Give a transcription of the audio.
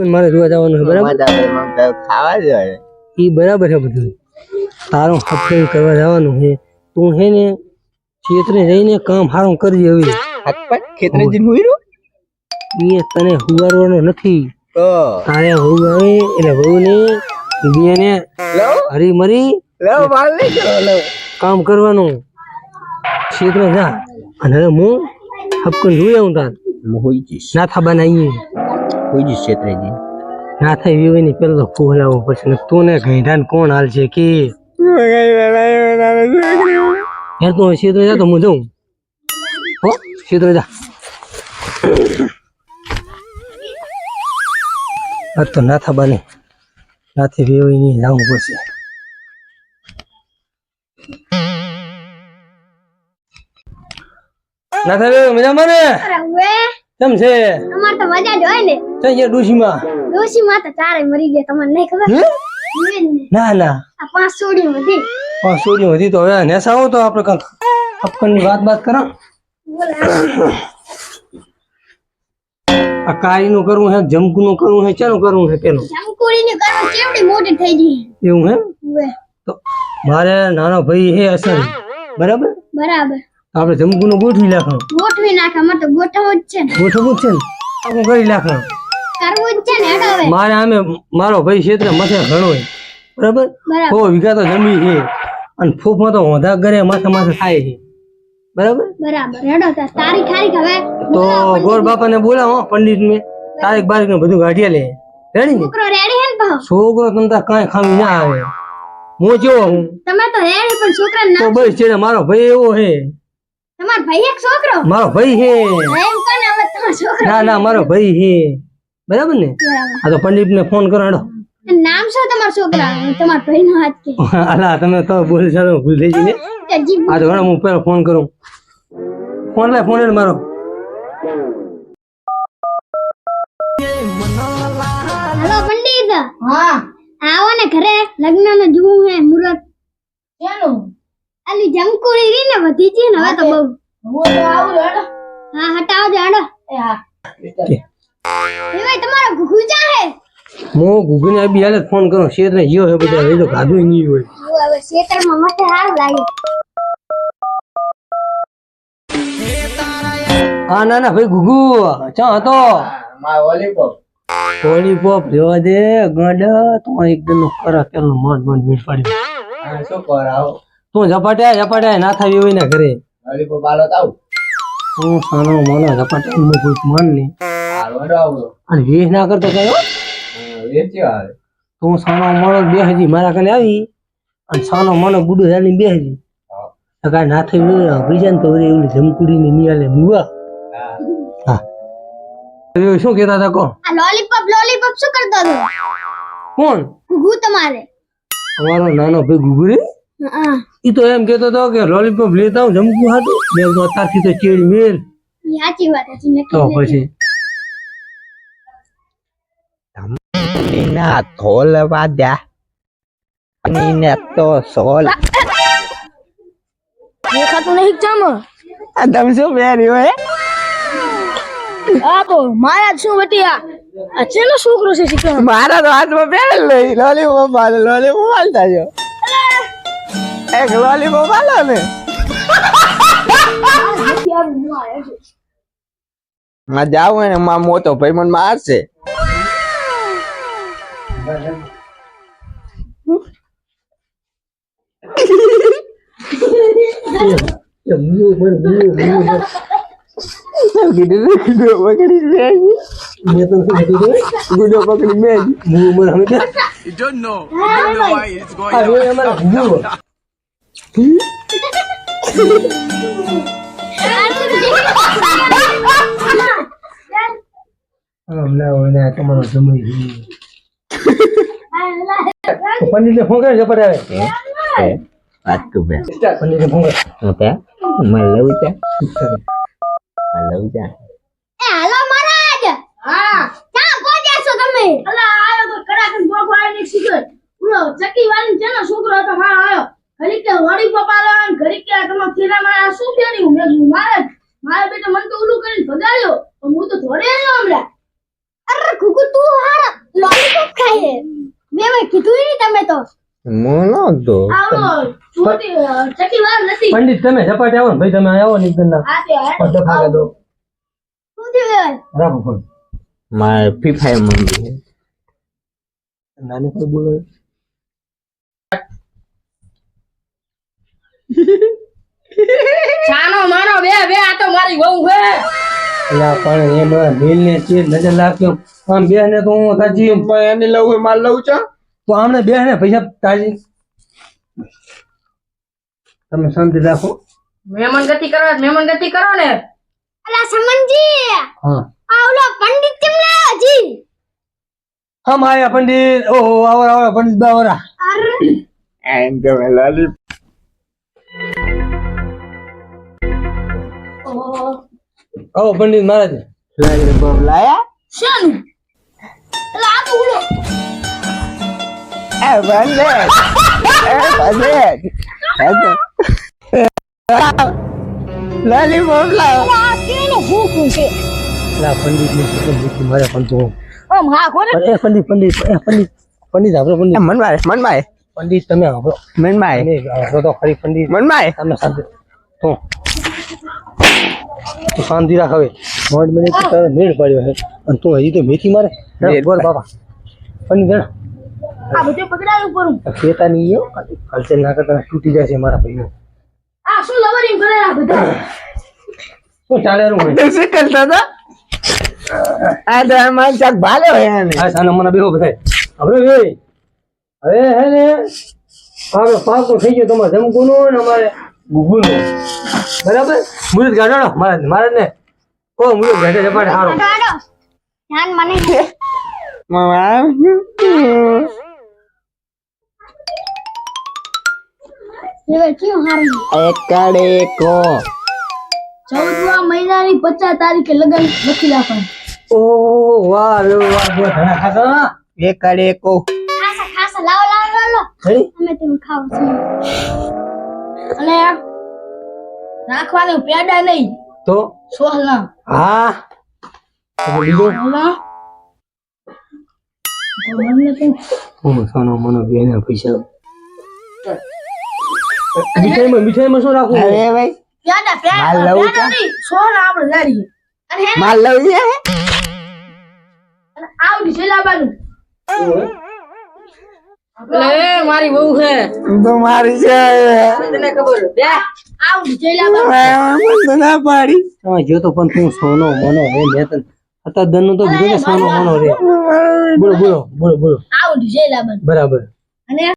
મારે જોવા જવાનું છે બરાબર ખાવા જોઈએ એ બરાબર છે બધું તારું હપ્તે કરવા જવાનું છે તું છે ને ખેતરે જઈને કામ સારું કરજે હવે ખેતરે જઈને હુઈ એ તને હુવારવાનો નથી તો તારે વહુ આવે એટલે વહુ ને બેને હરી મરી કામ કરવાનું ખેતરે જા અને હવે હું હપકન જોઈ આવું તાર હોઈ જઈશ ના થા બનાવીએ હોઈ જઈશ ખેતરે જઈને ના થાય વિવે ની પેલો તો ફૂલાવો પછી તું ને ઘેડાને કોણ હાલ છે કે યાર તું ખેતરે જા તો હું જાઉં હો ખેતરે જા આ તો ના થા બને નાથી વિવે ની જવું પડશે ના થાય મજામાં ને કેમ છે અમાર તો મજા જ હોય ને ચાલ યાર ડોશીમાં તો ચારે મરી ગયા તમને નહીં ખબર ના ના આ 5 સોડી હતી સોડી હતી તો હવે નેસાવો તો આપણે કંઈક અપકનની વાત કરો આ કાળીનું કરવું છે જમકુનું કરવું છે ચાનું કરવું છે પેલું જમકુડીને કરો કેવડી મોટી થઈ ગઈ એવું હે હવે તો મારે નાનો ભાઈ હે અસર બરાબર બરાબર આપણે જમકુનું ગોઠવી નાખો ગોઠવી નાખે અમાર તો ગોઠવવું જ છે ને ગોઠવવું જ છે ને આપણે કરી નાખો કરવું જ છે ને હેડો હવે મારે આમે મારો ભાઈ ક્ષેત્ર મથે ઘણો હોય બરાબર બરાબર 100 વીઘા તો જમી છે અને ફૂફમાં તો હોધા કરે માથે થાય છે બરાબર બરાબર હેડો તારીખ ખારી હવે તો ગોર બાપાને બોલાવો પંડિત ને તારીખ બારીખ ને બધું ગાંઠિયા લે રેડી ને છોકરો રેડી હે ને પાહો છોકરો તમતા કાંઈ ખામી ના આવે હું કેવો હું તમે તો રેડી પણ છોકરા તો ના બસ છે મારો ભાઈ એવો હે તમાર ભાઈ એક છોકરો મારો ભાઈ હે એમ કોને હવે તમારો છોકરો ના મારો ભાઈ હે બરાબર ને બરાબર આ તો પંડિત ને ફોન કરો હેડો નામ શું તમારા છોકરા તમારા ભાઈ નો હાથ કે અલા તમે તો બોલી ચાલો ભૂલ થઈ ગઈ ને અજીબ આ તો હેડો હું પેલો ફોન કરું ફોન લે મારો હેલો પંડિત હા આવો ને ઘરે લગ્ન નું જોવું હે મુરત કેનું આલી જમકુડી રી ને વધી છે ને હવે તો બહુ હું તો આવું હેડો હા હટાવજો હેડો એ હા એ ભાઈ તમારો ગુજા હે હું ગુગને બી હાલે ફોન કરો ક્ષેત્રે ગયો હે બધા એ તો ગાધું નહીં હોય હું હવે ખેતરમાં મથે હારું લાગે હા ના ભાઈ ગુગુ ચા હતો માં લોલીપોપ લેવા દે ગંડ તો એકદમ કરા પેલું મન મીઠ પાડ્યું શું કરાવો તું ઝપાટ્યા ના થાય હોય ને ઘરે લોલીપોપ આલો તાવ હું સાનો માનો ઝપાટ્યા હું કોઈ મન નહીં આલો આવો અને વેહ ના કરતો કયો વેચ્યો આવે તું સાનો માનો બે હજી મારા કને આવી અને સાનો માનો બુડો જાની બે હજી કાંઈ ના થઈ બીજા ને તો એવું જમકુડી ની નિયાલે મુવા હા શું કહેતા હતા કો આ લોલીપોપ શું કરતો હતો કોણ ગુગુ તમારે અમારો નાનો ભાઈ ગુગુરી હા ઈ તો એમ કેતો હતો કે લોલીપોપ લેતા હું જમકું હતું મેં તો અત્યારથી તો ચેડી મેલ સાચી વાત છે તો પછી ના થોલ વાદ્યા ને તો સોલ દેખાતું નહીં ચમ આ તમે શું પહેર્યું હે આપો મારા શું વટિયા આ ચેનો છોકરો છે શીખવાનો મારા તો હાથમાં પહેરેલ નહીં લોલીપોપ હાલતા જો એક લોલીપોપ હાલો ને માં જાવ ને માં મોટો ભાઈ મને મારશે ગુડો પકડી બે You don't know why it's going on. તમારો જમાઈ પંડિત ને ફોન કરે ઝપાટાવે વાત તું બે પંડિત ને ફોન કરે ઓકે મને લઉં છે એ હાલો મહારાજ હા ક્યાં પહોંચ્યા છો તમે અલા આયો તો કડાકન બોગવાળની શીખર પૂરો ચકી વાળી ચેનો છોકરો હતો મારો આયો ઘડી કે વડી પપાલો અને ઘડી કે તમે ખીરા મારા શું ફેર્યું મેં કીધું મારે બેટા મન તો ઓલું કરીને ભગાડ્યો તો હું તો થોડે આવ્યો હમણાં અરે ગુગુ તું હારા કઈ કીધું નહીં તમે તો મોનો તો આવો ચોટી ચકી વાર નથી પંડિત તમે ઝપાટે આવો ને ભાઈ તમે આવો ને એકદમ ના આ તે પડદો ફાગા દો શું થયું રાખો ફોન મારે ફીફાઈ મંદી નાની કોઈ બોલો છાનો માનો બે આ તો મારી વહુ છે અલા પણ એમાં મેલ ને ચીર નજર લાગ્યો આમ બે ને તો હું તાજી એને લઉં માર લઉં છો તો આમને બે ને પૈસા તાજી તમે શાંતિ રાખો મહેમાન ગતિ કરો ને અલા સમનજી હા આ ઓલો પંડિત કેમ લાવ્યો જી હમ આયા પંડિત ઓહો આવો પંડિત બાવરા અરે એમ તો લાલી આવો પંડિત મહારાજ લાલી બાપ લાયા શાનું એટલે આ તો ઉલો એ બંદે લાલી બાપ લાયા આ કેનો ભૂખ છે લા પંડિત ની શું ભૂખી મારે પણ તો ઓમ હા કોને એ પંડિત આપણો પંડિત મનમાય પંડિત તમે આપણો મનમાય આપણો તો ખરી પંડિત મનમાય તમે શાંતિ તું શાંતિ રાખ હવે મોડ મને તારે મેળ પાડ્યો છે અને તું હજી તો મેથી મારે બોલ બાપા પંડિત આ બધું પકડાયું પરું ખેતા નહીં એવો હલચલ ના કરતા તૂટી જાય છે મારા ભાઈઓ આ શું લવરિંગ કરે આ બધા શું ચાલે રૂ શું કરતા હતા આ તો અમાર ચાક ભાલો હે ને આ સાના મને બેહો બધાય હવે હવે હે ને હવે પાકો થઈ ગયો તમારે જમકુનો ને અમારે ગુગુનો બરાબર મુરત ગાડો મારે ને કો મુરત ગાડે જપાડે હારો ગાડો ધ્યાન મને મામા હવે ક્યું હારું એકડે કો 14મા મહિનાની 50 તારીખે લગન લખી રાખવાનું ઓ વાહ રે વાહ જો ઘણા ખાતા એકડે કો ખાસા લાવો ખરી અમે તેમ ખાવ છું અને રાખવાનું પેડા નહીં તો સોહલા હા તો બીજો સોહલા મને તો હું સોનો મનો બેને પૈસા મીઠાઈમાં શું રાખવું અરે ભાઈ પેડા માલ લઉં પેડા નહીં સોહલા આપણે લાડીએ અને હે ને માલ લઉં છે અને આવડી જલાબાનું એટલે મારી વહુ છે તો મારી છે તને ખબર બે આવડી જલાબાનું તો ના પાડી જો તો પણ તું સોનો મનો રે મેં તને અત્યારે દનનું તો કીધું ને સોનો મનો રે બોલો આવડી જલાબાનું બરાબર અને